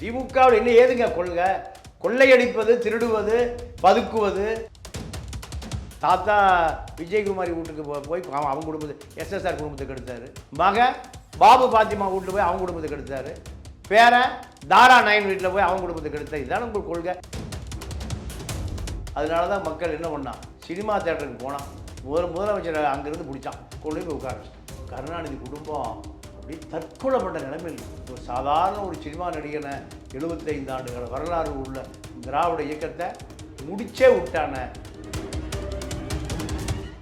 திமுகவில் என்ன ஏதுங்க கொள்கை? கொள்ளையடிப்பது, திருடுவது, பதுக்குவது. தாத்தா விஜயகுமாரி வீட்டுக்கு போய் அவங்க குடும்பத்தை எஸ்எஸ்ஆர் குடும்பத்துக்கு எடுத்தாரு. மகன் பாபு பாத்திமா வீட்டில் போய் அவங்க குடும்பத்துக்கு எடுத்தாரு. பேரன் தாரா நயன் வீட்டில் போய் அவங்க குடும்பத்துக்கு எடுத்தார். இதுதானே உங்களுக்கு கொள்கை. அதனால தான் மக்கள் என்ன பண்ணான், சினிமா தேட்டருக்கு போனான். முதலமைச்சர் அங்கேருந்து பிடிச்சான், கொண்டு போய் உட்கார வச்சிட்டான். கருணாநிதி குடும்பம் அப்படி தற்கொலை பண்ண நிலைமையில் ஒரு சாதாரண ஒரு சினிமா நடிகனை 75 ஆண்டுகள் வரலாறு உள்ள திராவிட இயக்கத்தை முடிச்சே விட்டான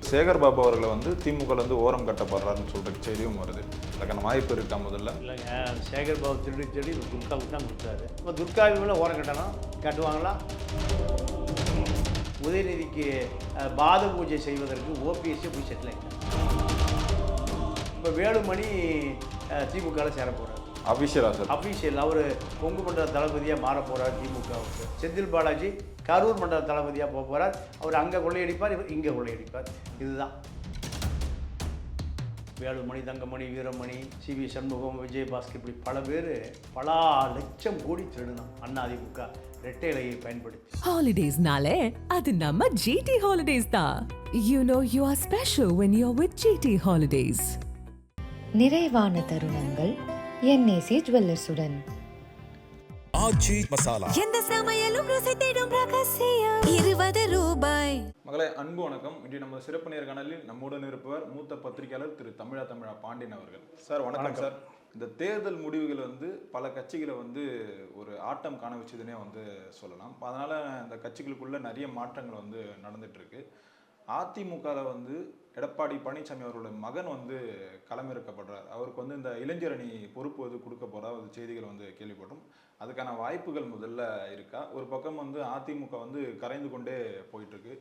சேகர் பாபு அவர்களை திமுக ஓரம் கட்டப்படுறாருன்னு சொல்ற செய்தியும் வருது. அதுக்கான வாய்ப்பு இருக்கா? முதல்ல இல்லைங்க, சேகர் பாபு திருடி துர்காவுக்கு தான் கொடுத்தாரு. இப்போ துர்காவி மேலே ஓரம் கட்டணும், கட்டுவாங்களா? உதயநிதிக்கு பாத பூஜை செய்வதற்கு ஓபிஎஸ்ஸே போய் செட்டில் ஆகிட்டார். இப்போ வேலுமணி திமுகவில் சேர போகிறார். அபிஷியலா சார்? அபிஷியல். அவர் கொங்கு மண்டல தளபதியாக மாற போகிறார் திமுகவுக்கு. செந்தில் பாலாஜி கரூர் மண்டல தளபதியாக போக போகிறார். அவர் அங்கே கொள்ளையடிப்பார், இவர் இங்கே கொள்ளையடிப்பார். இதுதான் வேலுமணி, தங்கமணி, வீரமணி, சிவி சண்முகம், விஜயபாஸ்கர், இப்படி பல பேர் பல லட்சம் கோடி திருடினான் அதிமுக ரெட்டை இலையை பயன்படுத்தி. ஹாலிடேஸ்னாலே அது நம்ம GT ஹாலிடேஸ் தான். You know you are special when you're with GT Holidays. நிறைவான தருணங்கள் NAC ஜுவல்லர்ஸுடன். ஆச்சி மசாலா, எந்த சமையலும் ருசி தேடும் ரகசியம் 20 ரூபாய். மகளே, அன்பு வணக்கம். இன்று நம்ம சிறப்பு நேர்காணலில் நம்முடன் இருப்பவர் மூத்த பத்திரிகையாளர் திரு தமிழா பாண்டியன் அவர்கள். சார் வணக்கம். சார், இந்த தேர்தல் முடிவுகள் பல கட்சிகளை ஒரு ஆட்டம் காண வச்சதுன்னே சொல்லலாம். அதனால இந்த கட்சிகளுக்குள்ள நிறைய மாற்றங்கள் நடந்துட்டு இருக்கு. அதிமுகவில் எடப்பாடி பழனிசாமி அவரோட மகன் களமிறக்கப்படுறார். அவருக்கு இந்த இளைஞர் அணி பொறுப்பு கொடுக்க போறா ஒரு செய்திகள் கேள்விப்பட்டோம். அதுக்கான வாய்ப்புகள் முதல்ல இருக்கா? ஒரு பக்கம் அதிமுக கரைந்து கொண்டே போயிட்டு இருக்கு.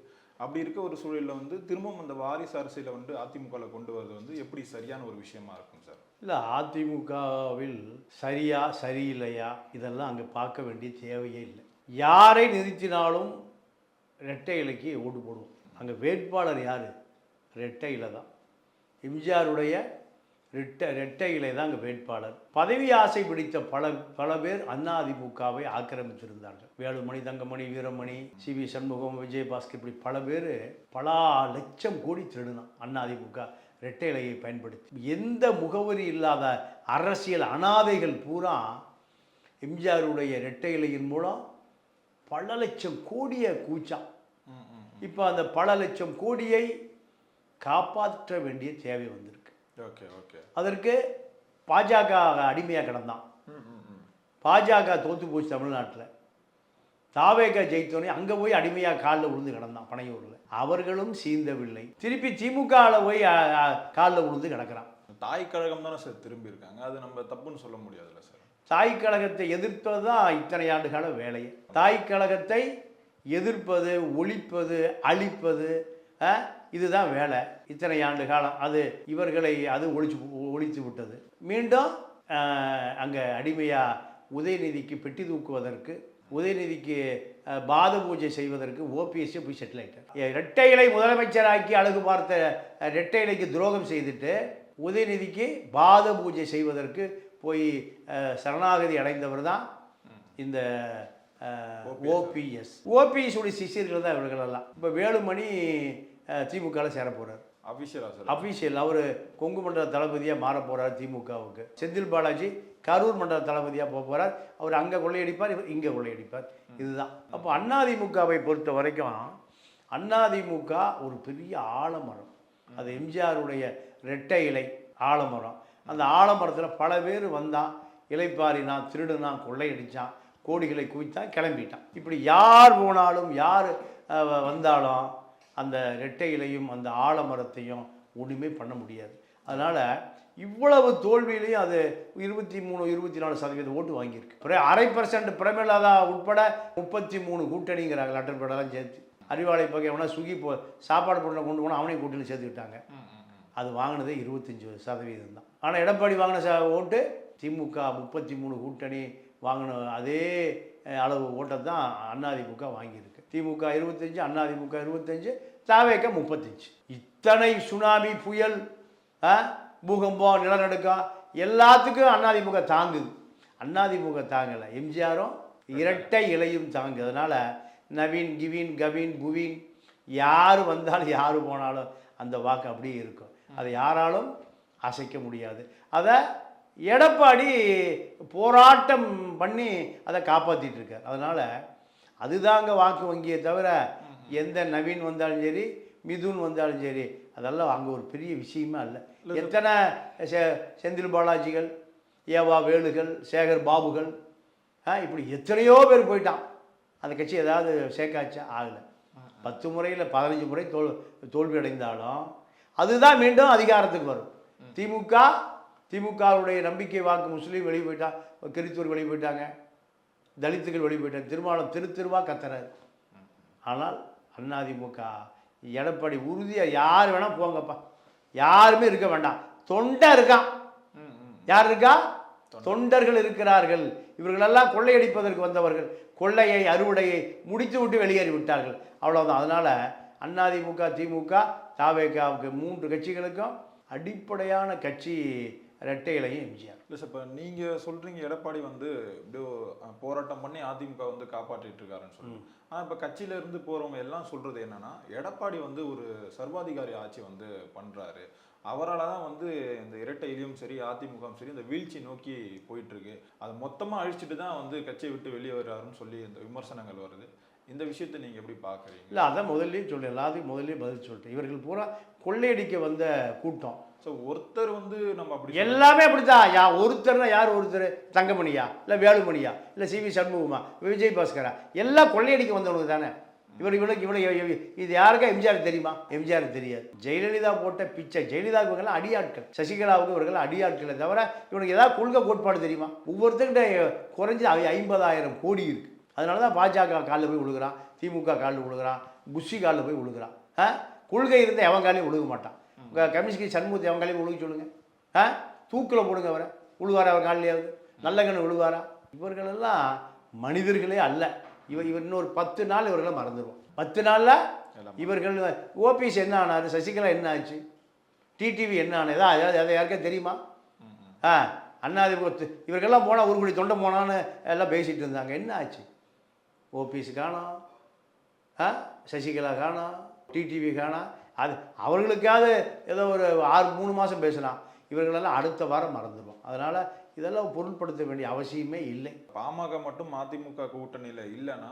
அப்படி இருக்க ஒரு சூழலில் திரும்பவும் அந்த வாரிசு அரசியலை அதிமுகவில் கொண்டு வருவது எப்படி சரியான ஒரு விஷயமா இருக்கும் சார்? இல்லை, அதிமுகவில் சரியா சரியில்லையா இதெல்லாம் அங்கே பார்க்க வேண்டிய தேவையே இல்லை. யாரை நிறுத்தினாலும் ரெட்டை இலைக்கு ஓட்டு போடுவோம். அங்கே வேட்பாளர் யார்? ரெட்டை இலை தான். எம்ஜிஆருடைய ரெட்டை இலை தான் அங்கே வேட்பாளர். பதவி ஆசை பிடித்த பல பேர் அதிமுகவை ஆக்கிரமித்திருந்தார்கள். வேலுமணி, தங்கமணி, வீரமணி, சிவி சண்முகம், விஜயபாஸ்கர், இப்படி பல பேர் பல லட்சம் கோடி திருடினான் அதிமுக ரெட்டை இலையை பயன்படுத்தி. எந்த முகவரி இல்லாத அரசியல் அனாதைகள் பூரா எம்ஜிஆருடைய ரெட்டை இலையின் மூலம் பல லட்சம் கோடியை கூச்சான். இப்போ அந்த பல லட்சம் கோடியை காப்பாற்ற வேண்டிய தேவை வந்திருக்கு. அதற்கு பாஜக அடிமையாக கிடந்தான். பாஜக தோத்து போச்சு தமிழ்நாட்டில். தாவேக ஜெயித்தோனே அங்கே போய் அடிமையாக காலில் விழுந்து கிடந்தான் பனையூரில். அவர்களும் சீந்தவில்லை. திருப்பி திமுகவில் போய் காலில் விழுந்து கிடக்கிறான். தாய் கழகம் தானே சார் திரும்பி இருக்காங்க. அது நம்ம தப்புன்னு சொல்ல முடியாதுல்ல சார்? தாய் கழகத்தை எதிர்ப்பது தான் இத்தனை ஆண்டுகால வேலையை. தாய் கழகத்தை எதிர்ப்பது, ஒழிப்பது, அழிப்பது, இதுதான் வேலை. இத்தனை ஆண்டு காலம் அது இவர்களை ஒழித்து விட்டது. மீண்டும் அங்கே அடிமையாக உதயநிதிக்கு பெட்டி தூக்குவதற்கு, உதயநிதிக்கு பாத பூஜை செய்வதற்கு ஓபிஎஸ்ஸே போய் செட்டில் ஆகிட்டார். ரெட்டை இலை முதலமைச்சராக்கி அழகு பார்த்த ரெட்டை இலைக்கு துரோகம் செய்துட்டு உதயநிதிக்கு பாத பூஜை செய்வதற்கு போய் சரணாகதி அடைந்தவர் தான் இந்த ஓபிஎஸ் உடைய சிஷியர்கள் தான் இவர்களெல்லாம். இப்போ வேலுமணி திமுகவில் சேர போகிறார். அபிஷியல். அவர் கொங்கு மண்டல தளபதியாக மாற போகிறார் திமுகவுக்கு. செந்தில் பாலாஜி கரூர் மண்டல தளபதியாக போக போகிறார். அவர் அங்கே கொள்ளையடிப்பார், இவர் இங்கே கொள்ளையடிப்பார். இதுதான். அப்போ அதிமுகவை பொறுத்த வரைக்கும் அதிமுக ஒரு பெரிய ஆலமரம். அது எம்ஜிஆருடைய ரெட்டை இலை ஆலமரம். அந்த ஆலமரத்தில் பல பேர் வந்தான், இலைப்பாரினான், திருடுனான், கொள்ளையடித்தான், கோடிகளை குவித்தான், கிளம்பிட்டான். இப்படி யார் போனாலும் யார் வந்தாலும் அந்த ரெட்டை இலையும் அந்த ஆலமரத்தையும் ஒன்றுமே பண்ண முடியாது. அதனால் இவ்வளவு தோல்வியிலையும் அது 23-24% ஓட்டு வாங்கியிருக்கு. 0.5% பிரேமலதா உட்பட 33 கூட்டணிங்கிறாங்க. லெட்டர் பேடெல்லாம் சேர்த்து அறிவாளை பகை எவனா சுகி சாப்பாடு பொருளை கொண்டு போனால் அவனையும் கூட்டணியில் சேர்த்துக்கிட்டாங்க. அது வாங்கினதே 25% தான். ஆனால் எடப்பாடி வாங்கின ஓட்டு திமுக 33 கூட்டணி வாங்கின அதே அளவு ஓட்டை தான் அதிமுக வாங்கியிருக்கு. திமுக 25, அதிமுக 25, தாவேக 35. இத்தனை சுனாமி, புயல், பூகம்பம், நிலநடுக்கம் எல்லாத்துக்கும் அதிமுக தாங்குது. அதிமுக தாங்கலை, எம்ஜிஆரும் இரட்டை இலையும் தாங்கு. அதனால் நவீன், கிவீன், கவீன், புவீன் யார் வந்தாலும் யார் போனாலும் அந்த வாக்கு அப்படியே இருக்கும். அதை யாராலும் அசைக்க முடியாது. அதை எடப்பாடி போராட்டம் பண்ணி அதை காப்பாற்றிட்டு இருக்கார். அதனால் அதுதாங்க வாக்கு வங்கியை தவிர எந்த நவீன் வந்தாலும் சரி, மிதுன் வந்தாலும் சரி, அதெல்லாம் அங்கே ஒரு பெரிய விஷயமே இல்லை. எத்தனை செந்தில் பாலாஜிகள், ஏவா வேலுகள், சேகர் பாபுகள், இப்படி எத்தனையோ பேர் போயிட்டான். அந்த கட்சி ஏதாவது சேர்க்காச்சா? ஆகலை. 10 முறையில் 15 முறை தோல்வி அடைந்தாலும் அதுதான் மீண்டும் அதிகாரத்துக்கு வரும். திமுகவுடைய நம்பிக்கை வாக்கு முஸ்லீம் வெளியே போயிட்டான், கிறிஸ்துவர் வெளியே போயிட்டாங்க, தலித்துகள் வெளியே போயிட்டாங்க, திருமாவளம் திருவா கத்துறாரு. ஆனால் அதிமுக எடப்பாடி உறுதியாக யார் வேணால் போங்கப்பா, யாருமே இருக்க வேண்டாம், தொண்டை இருக்கான். யார் இருக்கா? தொண்டர்கள் இருக்கிறார்கள். இவர்களெல்லாம் கொள்ளையடிப்பதற்கு வந்தவர்கள் கொள்ளையை அறுவடையை முடித்து விட்டு வெளியேறி விட்டார்கள். அவ்வளோதான். அதனால் அதிமுக, திமுக, தாவேகாவுக்கு 3 கட்சிகளுக்கும் அடிப்படையான கட்சி இரட்டை இலையும் எம்ஜிஆர். இல்லை சார், இப்போ நீங்கள் சொல்கிறீங்க எடப்பாடி வந்து இப்படியோ போராட்டம் பண்ணி அதிமுக வந்து காப்பாற்றிட்டு இருக்காருன்னு சொல்லி. ஆனால் இப்போ கட்சியிலேருந்து போகிறவங்க எல்லாம் சொல்கிறது என்னென்னா, எடப்பாடி வந்து ஒரு சர்வாதிகாரி ஆட்சி வந்து பண்ணுறாரு, அவரால் தான் வந்து இந்த இரட்டை இலையும் சரி அதிமுகவும் சரி இந்த வீழ்ச்சி நோக்கி போயிட்டுருக்கு, அது மொத்தமாக அழிச்சிட்டு தான் வந்து கட்சியை விட்டு வெளியே வர்றாருன்னு சொல்லி இந்த விமர்சனங்கள் வருது. இந்த விஷயத்தை நீங்கள் எப்படி பார்க்குறீங்க? இல்லை, அதான் முதல்லையே சொல்கிறேன், எல்லாத்தையும் முதல்லையே பதில் சொல்லிட்டேன். இவர்கள் பூரா கொள்ளையடிக்க வந்த கூட்டம். ஸோ ஒருத்தர் வந்து நம்ம அப்படி எல்லாமே அப்படித்தான். ஒருத்தர்னா யார்? ஒருத்தர் தங்கமணியா, இல்லை வேலுமணியா, இல்லை சிவி சண்முகமா, விஜய் பாஸ்கரா, எல்லாம் கொள்ளையடிக்க வந்தவனுக்கு தானே. இவனுக்கு இது யாருக்கா? எம்ஜிஆர் தெரியுமா? எம்ஜிஆர் தெரியாது. ஜெயலலிதா போட்ட பிச்சை. ஜெயலலிதாவுக்கு இவங்கெல்லாம் அடியாட்கள், சசிகலாவுக்கு இவர்கள் அடியாட்களை தவிர இவனுக்கு ஏதாவது கொள்கை கோட்பாடு தெரியுமா? ஒவ்வொருத்தர்கிட்ட குறைஞ்சி 50,000 கோடி இருக்குது. அதனால தான் பாஜக காலில் போய் விழுகிறான், திமுக காலில் விழுகிறான், புஷி காலில் போய் விழுகிறான். கொள்கை இருந்தால் எவன் காலையும் விழுக மாட்டான். கம்யூனிஸ்ட் சண்முகத்தை எவன் காலையும் விழுக சொல்லுங்கள். தூக்கில் போடுங்க, அவரை விழுவாரா? அவர் காலிலேயாவது நல்ல கண்ணு விழுவாரா? இவர்களெல்லாம் மனிதர்களே அல்ல. இவர் இன்னொரு 10 நாள் இவர்களை மறந்துடுவோம். 10 நாளில் இவர்கள் ஓபிஎஸ் என்ன ஆனார், சசிகலா என்ன ஆச்சு, டிடிவி என்ன ஆனது, அதை யாருக்கே தெரியுமா? அதிமுக இவர்களெல்லாம் போனால் ஒரு கோடி தொண்டை போனான்னு எல்லாம் பேசிகிட்டு இருந்தாங்க. என்ன ஆச்சு? ஓபிஎஸ் காணோம், சசிகலா காணோம், டிடிவி காணோம். அது அவர்களுக்காவது ஏதோ ஒரு 3 மாதம் பேசலாம். இவர்களெல்லாம் அடுத்த வாரம் மறந்துடுவோம். அதனால் இதெல்லாம் பொருட்படுத்த வேண்டிய அவசியமே இல்லை. பாமக மட்டும் அதிமுக கூட்டணியில் இல்லைன்னா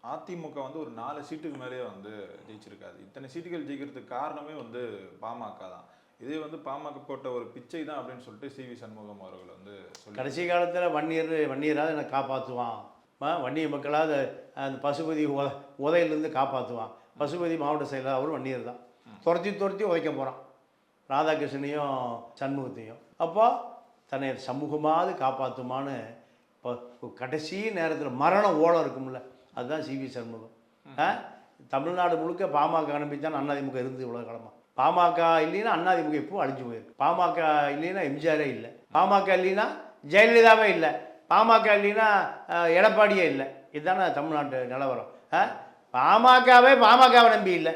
அதிமுக வந்து ஒரு 4 சீட்டுக்கு மேலேயே வந்து ஜெயிச்சிருக்காது. இத்தனை சீட்டுகள் ஜெயிக்கிறதுக்கு காரணமே வந்து பாமக தான். இதே வந்து பாமக போட்ட ஒரு பிச்சை தான் அப்படின்னு சொல்லிட்டு சிவி சண்முகம் அவர்கள் வந்து சொல்லி கடைசி காலத்தில் வன்னியராவது என்னை காப்பாற்றுவான், வன்னிய மக்களாவது அந்த பசுபதி உதையிலேருந்து காப்பாற்றுவான். பசுபதி மாவட்ட செயலாளர் அவரும் வன்னியர் தான். துரத்தி உதைக்க போகிறான் ராதாகிருஷ்ணனையும் சண்முகத்தையும். அப்போ தன்னை சமூகமாவது காப்பாற்றுமான்னு இப்போ கடைசி நேரத்தில் மரண ஓலம் இருக்கும்ல, அதுதான் சிவி சண்முகம். தமிழ்நாடு முழுக்க பாமக அனுப்பித்தான் அதிமுக இருந்து இவ்வளோ காலமாக. பாமக இல்லைன்னா அதிமுக எப்போ அழிஞ்சு போயிருக்கு. பாமக இல்லைன்னா எம்ஜிஆரே இல்லை, பாமக இல்லைன்னா ஜெயலலிதாவே இல்லை, பாமக இல்லைன்னா எடப்பாடியே இல்லை. இதுதானே தமிழ்நாட்டு நிலவரம். பாமகவை நம்பி இல்லை.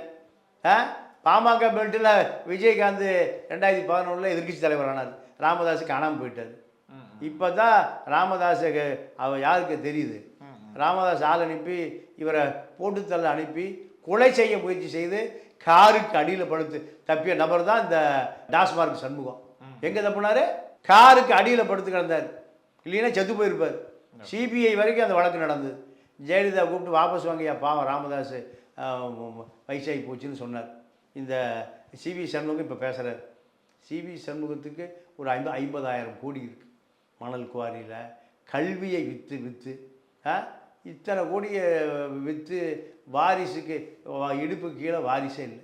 பாமக பெல்ட்டில் விஜயகாந்த் 2011 எதிர்கட்சி தலைவர் ஆனார். ராமதாஸ் காணாமல் போயிட்டார். இப்போ தான் ராமதாஸுக்கு அவர் யாருக்கு தெரியுது. ராமதாஸ் ஆள் அனுப்பி இவரை போட்டுத்தள்ள அனுப்பி கொலை செய்ய முயற்சி செய்து காருக்கு அடியில் படுத்து தப்பிய நபர் தான் இந்த டாஸ்மார்க் சண்முகம். எங்கே தப்புனாரு? காருக்கு அடியில் படுத்து கிடந்தார், இல்லைன்னா செத்து போயிருப்பார். சிபிஐ வரைக்கும் அந்த வழக்கு நடந்தது. ஜெயலலிதா கூப்பிட்டு வாபஸ் வாங்கியா, பாவம் ராமதாஸ் வயசாகி போச்சுன்னு சொன்னார். இந்த சிவி சண்முகம் இப்போ பேசுகிறார். சிவி சண்முகத்துக்கு ஒரு 50,000 கோடி இருக்குது மணல் குவாரியில். கல்வியை விற்று இத்தனை கோடியை விற்று வாரிசுக்கு இடுப்பு கீழே வாரிசே இல்லை.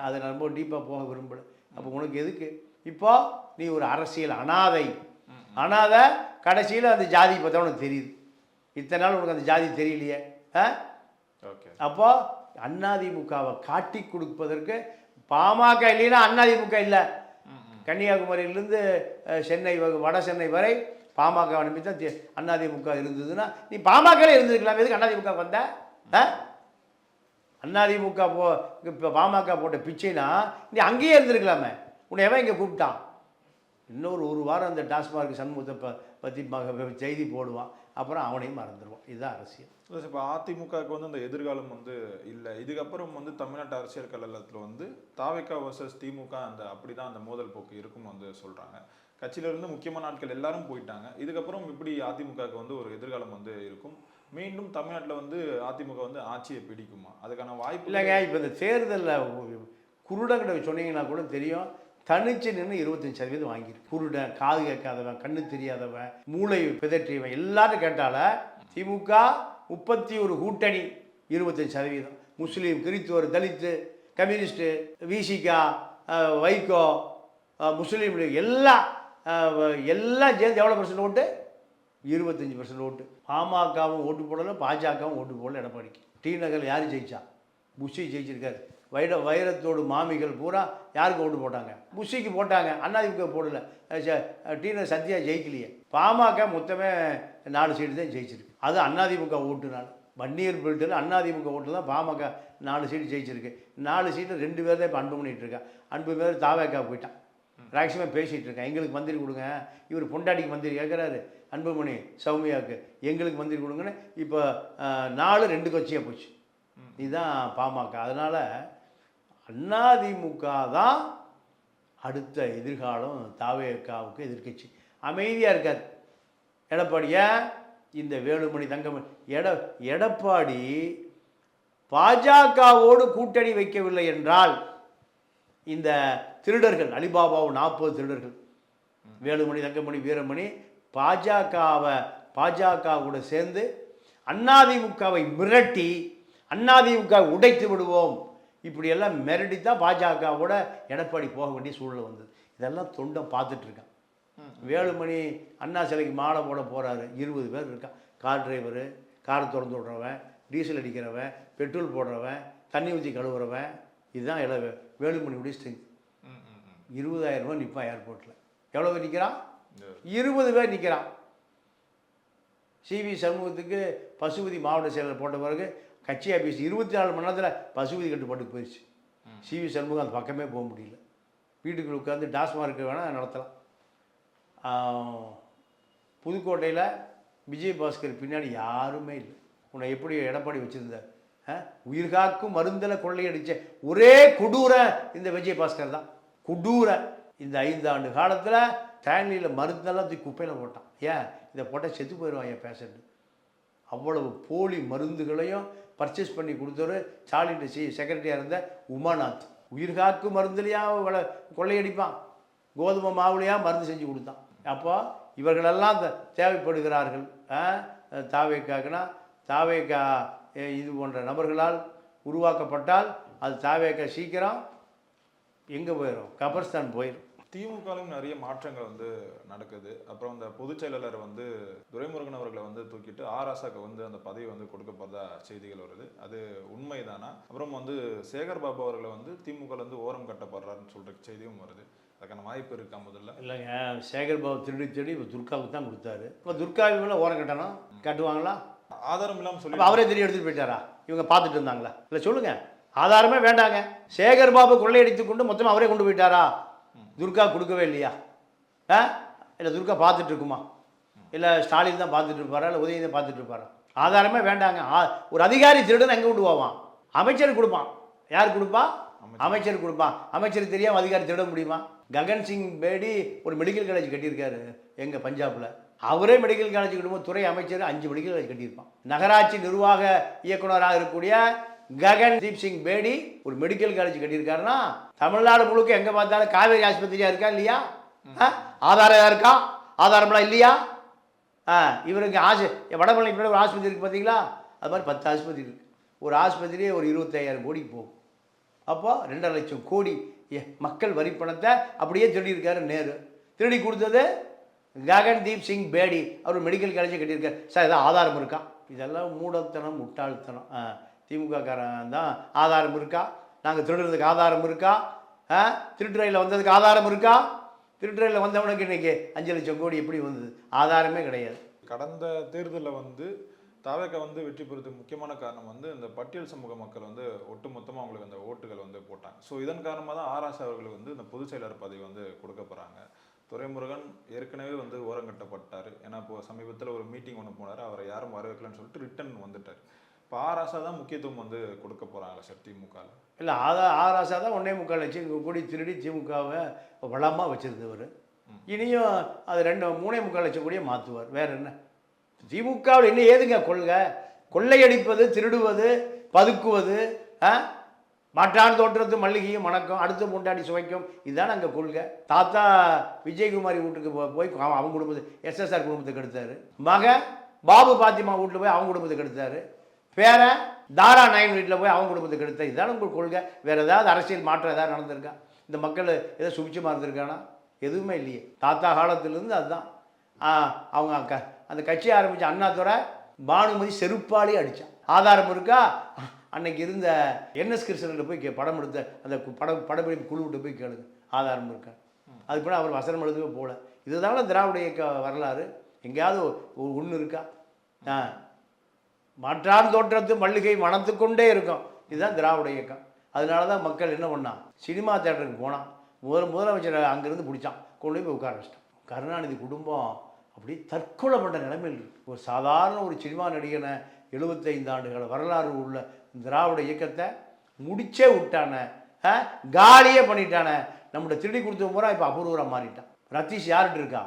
அதை நான் ரொம்ப டீப்பாக போக விரும்பலை. அப்போ உனக்கு எதுக்கு? இப்போ நீ ஒரு அரசியல் அனாதை கடைசியில் அந்த ஜாதி பார்த்தா உனக்கு தெரியுது. இத்தனை நாள் உனக்கு அந்த ஜாதி தெரியலையே. அப்போ அதிமுகவை காட்டி கொடுப்பதற்கு பாமக இல்லைன்னா அதிமுக இல்லை. கன்னியாகுமரியிலிருந்து சென்னை வட சென்னை வரை பாமக அனுப்பி தான் அதிமுக இருந்ததுன்னா நீ பாமகவே இருந்திருக்கலாம். எதுக்கு அதிமுக வந்த? அதிமுக இப்போ பாமக போட்ட பிச்சைனா நீ அங்கேயே இருந்திருக்கலாமே. உன்னை எவன் இங்கே கூப்பிட்டான்? இன்னொரு 1 வாரம் அந்த டாஸ்மார்க் சண்முகத்தை பற்றி செய்தி போடுவான், அப்புறம் அவனையும் மறந்துடுவான். இதுதான் அரசியல். இப்போ அதிமுகவுக்கு வந்து அந்த எதிர்காலம் வந்து இல்லை. இதுக்கப்புறம் வந்து தமிழ்நாட்டு அரசியல் களத்தில் வந்து தாவேகா வர்சஸ் திமுக அந்த அப்படிதான் அந்த மோதல் போக்கு இருக்கும்னு வந்து சொல்கிறாங்க. கட்சியிலிருந்து முக்கியமான ஆட்கள் எல்லாரும் போயிட்டாங்க. இதுக்கப்புறம் இப்படி அதிமுகவுக்கு வந்து ஒரு எதிர்காலம் வந்து இருக்கும். மீண்டும் தமிழ்நாட்டில் வந்து அதிமுக வந்து ஆட்சியை பிடிக்குமா? அதுக்கான வாய்ப்பு இல்லைங்க. இப்போ இந்த தேர்தலில் குருடங்கிட்ட சொன்னீங்கன்னா கூட தெரியும், தனிச்சு நின்று 25% வாங்கியிருக்கு. குருடன், காது கேட்காதவன், கண்ணு தெரியாதவன், மூளை பிதற்றியவன் எல்லாரும் கேட்டால திமுக 31 கூட்டணி 25%. முஸ்லீம், கிறிஸ்துவர், தலித்து, கம்யூனிஸ்ட்டு, விசிகா, வைகோ, முஸ்லீம் லீக் எல்லாம் சேர்ந்து எவ்வளோ % ஓட்டு? 25% ஓட்டு. பாமகவும் ஓட்டு போடலை, பாஜகவும் ஓட்டு போடல. எடப்பாடிக்கு டி நகரில் யார் ஜெயிச்சா? புஷி ஜெயிச்சிருக்காரு. வைரத்தோடு மாமிகள் பூரா யாருக்கு ஓட்டு போட்டாங்க? புஷிக்கு போட்டாங்க. அதிமுக போடல. டி நகர் சத்யா ஜெயிக்கலையே. பாமக மொத்தமே 4 சீட்டு தான் ஜெயிச்சிருக்கு. அது அதிமுக ஓட்டுனால. வன்னியர் பெல்ட்டில் அதிமுக ஓட்டு தான் பாமக 4 சீட்டு ஜெயிச்சிருக்கு. 4 சீட்டில் 2 பேர் தான் இப்போ அன்பு பண்ணிகிட்டு இருக்கான். அன்பு பேர் தாவேக்கா போயிட்டான். மேக்ஸிமம் பேசிகிட்டு இருக்கேன், எங்களுக்கு மந்திரி கொடுங்க. இவர் பொண்டாட்டிக்கு மந்திரி கேட்குறாரு, அன்புமணி சௌமியாவுக்கு எங்களுக்கு மந்திரி கொடுங்கன்னு. இப்போ 4-2 கட்சியாக போச்சு. இதுதான் பாமக. அதனால் அதிமுக தான் அடுத்த எதிர்காலம். தாவேக்காவுக்கு எதிர்கட்சி அமைதியாக இருக்காது. எடப்பாடியா இந்த வேலுமணி தங்கமணி எடப்பாடி பாஜகவோடு கூட்டணி வைக்கவில்லை என்றால் இந்த திருடர்கள், அலிபாபாவும் 40 திருடர்கள், வேலுமணி, தங்கமணி, வீரமணி பாஜகவோட சேர்ந்து அதிமுகவை மிரட்டி அதிமுக உடைத்து விடுவோம், இப்படியெல்லாம் மிரட்டி தான் பாஜகவோட எடப்பாடி போக வேண்டிய சூழ்நிலை வந்தது. இதெல்லாம் தொண்டம் பார்த்துட்ருக்கான். வேலுமணி அண்ணா சிலைக்கு மாலை போட போகிறாரு. 20 பேர் இருக்கான். கார் டிரைவரு, காரை திறந்து விடுறவன், டீசல் அடிக்கிறவன், பெட்ரோல் போடுறவன், தண்ணி ஊற்றி கழுவுறவன். இதுதான் வேலுமணியுடைய ஸ்ட்ரென்த். 20,000 ரூபா நிற்பான் ஏர்போர்ட்டில். எவ்வளோ பேர் நிற்கிறான்? 20 பேர் நிற்கிறான். சிவி சண்முகத்துக்கு பசுபதி மாவட்ட செயலர் போட்ட பிறகு கட்சி ஆஃபீஸ் 24 மணி நேரத்தில் பசுபதி கட்டுப்பாட்டுக்கு போயிடுச்சு. சிவி சண்முகம் அந்த பக்கமே போக முடியல. வீட்டுக்குள்ள உட்காந்து டாஸ்மார்க்கு வேணால் நடத்தலாம். புதுக்கோட்டையில் விஜயபாஸ்கர் பின்னாடி யாருமே இல்லை. உன்னை எப்படி எடப்பாடி வச்சுருந்தார்? உயிர்காக்கும் மருந்தில் கொள்ளையடித்த ஒரே கொடூர இந்த விஜயபாஸ்கர் தான். கொடூர இந்த 5 ஆண்டு காலத்தில் டேனியில் மருந்தெல்லாம் தூக்கி குப்பையில் போட்டான். ஏன் இதை போட்டால் செத்து போயிடுவான் என் பேஷண்ட்டு. அவ்வளவு போலி மருந்துகளையும் பர்ச்சேஸ் பண்ணி கொடுத்தவர் ஸ்டாலின் செக்ரட்டரியாக இருந்த உமாநாத். உயிர்காக்கும் மருந்துலையா கொள்ளையடிப்பான், கோதுமை மாவுலையா மருந்து செஞ்சு கொடுத்தான். அப்போ இவர்களெல்லாம் தேவைப்படுகிறார்கள். தாவேக்காக்குனா தாவேக்கா இது போன்ற நபர்களால் உருவாக்கப்பட்டால் அது தாவேக்கா சீக்கிரம் எங்கே போயிடும்? கபர்ஸ்தான் போயிடும். திமுகவிலும் நிறைய மாற்றங்கள் வந்து நடக்குது. அப்புறம் அந்த பொதுச் செயலாளர் வந்து துரைமுருகன் அவர்களை வந்து தூக்கிட்டு ஆராசாக்கு வந்து அந்த பதவி வந்து கொடுக்க போறதா செய்திகள் வருது. அது உண்மைதானா? அப்புறம் வந்து சேகர் பாபு அவர்களை வந்து திமுகலேருந்து ஓரம் கட்டப்படுறாருன்னு சொல்கிற செய்தியும் வருது. அதுக்கான வாய்ப்பு இருக்கா? முதல்ல இல்லைங்க, சேகர் பாபு திருடி இப்போ துர்காவுக்கு தான் கொடுத்தாரு. இப்போ துர்காவுக்கு மேலே ஓரம் கட்டணும், கட்டுவாங்களா? ஆதாரம் இல்லாமல் சொல்லி அவரே தெரிய எடுத்துகிட்டு போயிட்டாரா? இவங்க பார்த்துட்டு இருந்தாங்களா? இல்லை சொல்லுங்கள். ஆதாரமே வேண்டாங்க. சேகர் பாபு கொள்ளையடித்து கொண்டு மொத்தமாக அவரே கொண்டு போயிட்டாரா? துர்கா கொடுக்கவே இல்லையா? இல்லை துர்கா பார்த்துட்டு இருக்குமா? இல்லை ஸ்டாலின் தான் பார்த்துட்டு இருப்பாரா? இல்லை உதயநிதி தான் பார்த்துட்டு இருப்பாரா? ஆதாரமே வேண்டாங்க. ஒரு அதிகாரி திருடன் எங்கே கொண்டு போவான்? அமைச்சர் கொடுப்பான். யார் கொடுப்பா? அமைச்சர் கொடுப்பான். அமைச்சருக்கு தெரியாமல் அதிகாரி திருட முடியுமா? ககன் சிங் பேடி ஒரு மெடிக்கல் காலேஜ் கட்டியிருக்காரு எங்கள் பஞ்சாபில். அவரே மெடிக்கல் காலேஜ் கட்டும்போது துறை அமைச்சர் 5 மெடிக்கல் காலேஜ் கட்டியிருப்பான். நகராட்சி நிர்வாக இயக்குநராக இருக்கக்கூடிய ககன் தீப் சிங் பேடி ஒரு மெடிக்கல் காலேஜ் கட்டியிருக்காருன்னா தமிழ்நாடு முழுக்க எங்கே பார்த்தாலும் காவேரி ஆஸ்பத்திரியாக இருக்கா இல்லையா? ஆதாரம் இருக்கா? ஆதாரம்லாம் இல்லையா? இவருக்கு வடபழனி பின்னாடி ஒரு ஆஸ்பத்திரி இருக்குது பார்த்தீங்களா? அது மாதிரி 10 ஆஸ்பத்திரி இருக்குது. ஒரு ஆஸ்பத்திரியே ஒரு 25,000 கோடிக்கு போகும். அப்போ 2.5 லட்சம் கோடி மக்கள் வரி பணத்தை அப்படியே திருடியிருக்காரு நேரு. திருடி கொடுத்தது ககன் தீப் சிங் பேடி. அவர் மெடிக்கல் காலேஜை கட்டியிருக்காரு. சார் ஏதாவது ஆதாரம் இருக்கா? இதெல்லாம் மூடத்தனம், முட்டாள்தனம். திமுககாரன் தான் ஆதாரம் இருக்கா? நாங்கள் திருடுறதுக்கு ஆதாரம் இருக்கா? திருட்டு ரயிலில் வந்ததுக்கு ஆதாரம் இருக்கா? திருட்டு ரயிலில் வந்தவனுக்கு இன்றைக்கி 5 லட்சம் கோடி எப்படி வந்தது? ஆதாரமே கிடையாது. கடந்த தேர்தலில் வந்து தாவேக்கா வந்து வெற்றி பெறுறதுக்கு முக்கியமான காரணம் வந்து இந்த பட்டியல் சமூக மக்கள் வந்து ஒட்டுமொத்தமாக அவங்களுக்கு அந்த ஓட்டுகள் வந்து போட்டாங்க. ஸோ இதன் காரணமாக தான் ஆராசா அவர்களுக்கு வந்து இந்த பொதுச் செயலாளர் பதவி வந்து கொடுக்க போகிறாங்க. துரைமுருகன் ஏற்கனவே வந்து ஓரங்கட்டப்பட்டார். ஏன்னா இப்போ சமீபத்தில் ஒரு மீட்டிங் ஒன்று போனார், அவரை யாரும் வரவேற்கலன்னு சொல்லிட்டு ரிட்டன் வந்துட்டார். இப்போ ஆராசா தான் முக்கியத்துவம் வந்து கொடுக்க போகிறாங்களா சார் திமுகவில்? இல்லை, ஆராசா தான் 1.25 லட்சம் கோடி திருடி திமுகவை வளமாக வச்சுருந்தவர். இனியும் அது 3.25 லட்சம் கோடியை மாற்றுவார். வேறு என்ன திமுகவில் என்ன ஏதுங்க கொள்கை? கொள்ளையடிப்பது, திருடுவது, பதுக்குவது, மாற்றான் தோற்றத்து மல்லிகையும் மணக்கம், அடுத்து முண்டாடி சுவைக்கும், இதுதான் அங்கே கொள்கை. தாத்தா விஜயகுமாரி வீட்டுக்கு போய் அவங்க குடும்பத்தை, எஸ்எஸ்ஆர் குடும்பத்துக்கு எடுத்தார். மகன் பாபு பாத்திமா வீட்டில் போய் அவங்க குடும்பத்துக்கு எடுத்தார். பேரன் தாரா நாயன் வீட்டில் போய் அவங்க குடும்பத்துக்கு எடுத்தார். இதுதான் உங்களுக்கு கொள்கை. வேறு ஏதாவது அரசியல் மாற்றம் ஏதாவது நடந்திருக்கா? இந்த மக்கள் ஏதோ சுபிச்சமாக இருந்திருக்கானா? எதுவுமே இல்லையே. தாத்தா காலத்திலேருந்து அதுதான். அவங்க அந்த கட்சி ஆரம்பித்த அண்ணாதுரை பானுமதி செருப்பாலே அடித்தான். ஆதாரம் இருக்கா? அன்னைக்கு இருந்த என்எஸ் கிருஷ்ணன் போய் படம் எடுத்த அந்த படப்பிடிப்பு குழுவிட்டு போய் கேளுங்க, ஆதாரம் இருக்கா? அது கூட அவர் வசனம் எழுதவே போகல. இதுதான திராவிட இயக்க வரலாறு. எங்கேயாவது ஒன்று இருக்கா? மாற்றான் தோற்றத்து மல்லிகை மணத்து கொண்டே இருக்கும். இதுதான் திராவிட இயக்கம். அதனால தான் மக்கள் என்ன பண்ணான், சினிமா தேட்டருக்கு போனான். முதலமைச்சரை அங்கேருந்து பிடிச்சான், கொண்டு போய் உட்கார வச்சிட்டான். கருணாநிதி குடும்பம் அப்படி தற்கொலை பண்ண நிலைமையில் இருக்குது. ஒரு சாதாரண ஒரு சினிமா நடிகனை 75 ஆண்டுகள் வரலாறு உள்ள திராவிட இயக்கத்தை முடிச்சே விட்டான, காலியே பண்ணிட்டான. நம்மளோட திருடி கொடுத்த முறை இப்போ அபூர்வமாக மாறிட்டான். ரத்தீஷ் யார்கிட்ட இருக்கா?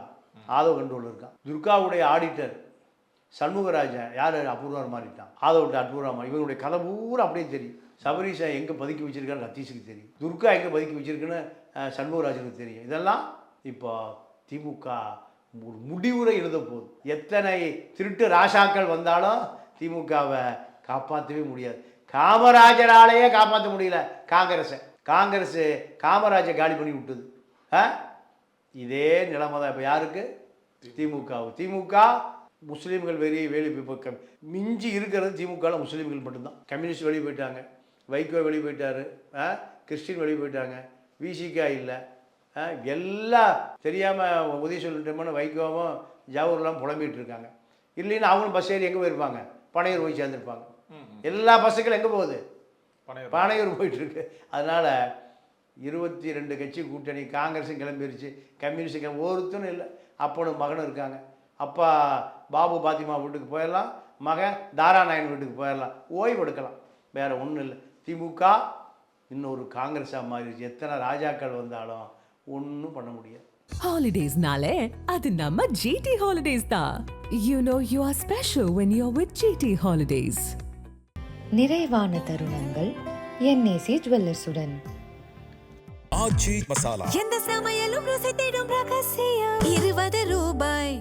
ஆதவ கண்ட்ரோல் இருக்கான். துர்காவுடைய ஆடிட்டர் சண்முகராஜன் யார்? அபூர்வமாக மாறிட்டான். ஆதவட்ட அபூர்வமாக. இவங்களுடைய கதை பூரா அப்படியே தெரியும். சபரீஷை எங்கே பதுக்கி வச்சிருக்கான்னு ரத்தீஷுக்கு தெரியும். துர்கா எங்கே பதுக்கி வச்சிருக்குன்னு சண்முகராஜனுக்கு தெரியும். இதெல்லாம் இப்போ திமுக ஒரு முடிவுரை எழுத போகுது. எத்தனை திருட்டு ராசாக்கள் வந்தாலும் திமுகவை காப்பாற்றவே முடியாது. காமராஜராலேயே காப்பாற்ற முடியல காங்கிரஸ் காமராஜை காலி பண்ணி விட்டுது. இதே நிலைமை தான் இப்போ யாருக்கு? திமுக முஸ்லீம்கள் வெளியே போய் மிஞ்சி இருக்கிறது திமுகவில் முஸ்லீம்கள் மட்டும்தான். கம்யூனிஸ்ட் வெளியே போயிட்டாங்க, வைகோ வெளியே போயிட்டார், கிறிஸ்டின் வெளியே போயிட்டாங்க, விசிகா இல்லை. எல்லாம் தெரியாமல் உதவி சொல்லிட்டோம்னு வைகோவும் ஜவஹர்லாம் புலம்பிகிட்டு இருக்காங்க. இல்லைன்னா அவங்களும் பஸ் ஏறி எங்கே போயிருப்பாங்க? பனையூர் போய் சேர்ந்துருப்பாங்க. எல்லா பஸ்ஸுகளும் எங்கே போகுது? பனையூர் போயிட்டுருக்கு. அதனால் 22 கட்சி கூட்டணி. காங்கிரஸும் கிளம்பிருச்சு, கம்யூனிஸ்டும் ஒருத்தனும் இல்லை. அப்பனும் மகனும் இருக்காங்க. அப்பா பாபு பாத்திமா வீட்டுக்கு போயிடலாம், மகன் தாராநாயன் வீட்டுக்கு போயிடலாம், ஓய்வு எடுக்கலாம். வேறு ஒன்றும் இல்லை. திமுக இன்னொரு காங்கிரஸாக மாறிடுச்சு. எத்தனை ராஜாக்கள் வந்தாலும் ஒன்றும் பண்ண முடியாது. Holidays-nale, அது நம்ம GT Holidays தான். You know you are special when you're with GT Holidays. நிறைவான தருணங்கள் என்ஏசி ஜுவல்லர்ஸுடன். ஆச்சி மசாலா. எந்த சமையலும் ருசி தேடும் ரகசியம் 20 ரூபாய்.